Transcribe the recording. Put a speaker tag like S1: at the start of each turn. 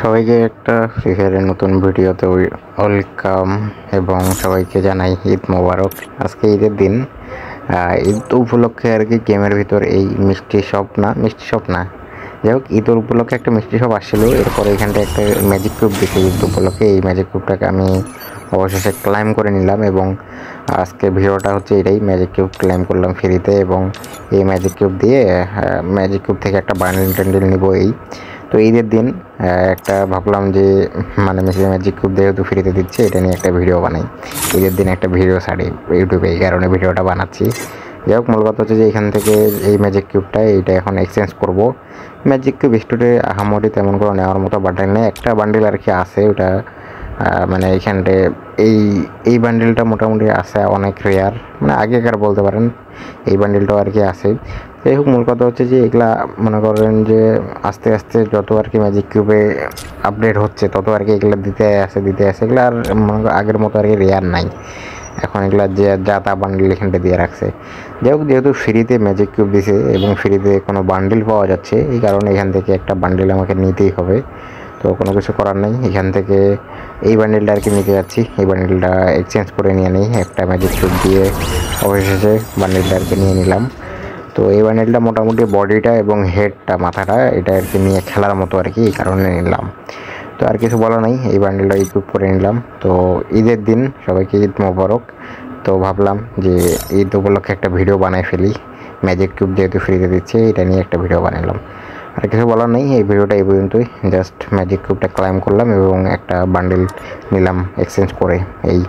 S1: সবাইকে একটা ফ্রি ফায়ারের নতুন ভিডিওতে ওয়েলকাম এবং সবাইকে জানাই ঈদ মোবারক। আজকে ঈদের দিন, ঈদ উপলক্ষে আর কি গেমের ভিতর এই মিষ্টি শপ না, যাই হোক ঈদ উপলক্ষে একটা মিষ্টি শপ আসছিল। এরপরে এখানটা একটা ম্যাজিক কিউব দিচ্ছে ঈদ উপলক্ষে। এই ম্যাজিক কিউবটাকে আমি অবশেষে ক্লাইম করে নিলাম এবং আজকে ভিডিওটা হচ্ছে এটাই, ম্যাজিক কিউব ক্লাইম করলাম ফ্রিতে এবং এই ম্যাজিক কিউব দিয়ে ম্যাজিক কিউব থেকে একটা বান্ডেল ট্যান্ডেল নিব। তো ঈদের দিন একটা ভাবলাম যে মানে ম্যাজিক কিউব যেহেতু ফ্রিতে দিচ্ছে, এটা নিয়ে একটা ভিডিও বানাই। ঈদের দিন একটা ভিডিও ছাড়ি ইউটিউবে, এই কারণে ভিডিওটা বানাচ্ছি। যাই হোক, মূল কথা হচ্ছে যে এখান থেকে এই ম্যাজিক কিউবটা এইটা এখন এক্সচেঞ্জ করব। ম্যাজিক কিউব স্টোরে আহামরি তেমন করে নেওয়ার মতো বান্ডেল নেই, একটা বান্ডেল আর কি আছে, ওটা মানে এইখানটায় এই বান্ডেলটা মোটামুটি আছে, অনেক রেয়ার, মানে আগেকার বলতে পারেন। এই বান্ডেলটাও আর কি আছে। যাই হোক, মূল কথা হচ্ছে যে এগুলা মনে করেন যে আস্তে আস্তে যত আর কি ম্যাজিক কিউবে আপডেট হচ্ছে তত আর কি এগুলো দিতে আসে এগুলো আর আগের মতো আর কি রেয়ার নাই। এখন এগুলা যে যা তা বান্ডেল এখানটা দিয়ে রাখছে। যাই হোক, যেহেতু ফ্রিতে ম্যাজিক কিউব দিছে এবং ফ্রিতে কোনো বান্ডেল পাওয়া যাচ্ছে, এই কারণে এখান থেকে একটা বান্ডেল আমাকে নিতেই হবে। তো কোনো কিছু করার নেই, এখান থেকে এই বান্ডেলটা আর কি নিতে যাচ্ছি। এই বান্ডেলটা এক্সচেঞ্জ করে নিয়ে নিই একটা ম্যাজিক কিউব দিয়ে। অবশেষে বান্ডেলটা আর কি নিয়ে নিলাম। তো এই বান্ডেলটা মোটামুটি বডিটা এবং হেডটা, মাথাটা, এটা আর কি নিয়ে খেলার মতো আর কি, এই কারণে নিলাম। তো আর কিছু বলা নাই, এই বান্ডেলটা ইকুইপ করে নিলাম। তো ঈদের দিন সবাইকে ঈদ মোবারক। তো ভাবলাম যে ঈদ উপলক্ষে একটা ভিডিও বানাই ফেলি, ম্যাজিক কিউব যেহেতু ফ্রিতে দিচ্ছে এটা নিয়ে একটা ভিডিও বানালাম। আর কিছু বলার নেই, এই ভিডিওটা এই পর্যন্তই। জাস্ট ম্যাজিক কিউবটা ক্লাইম করলাম এবং একটা বান্ডেল নিলাম এক্সচেঞ্জ করে, এই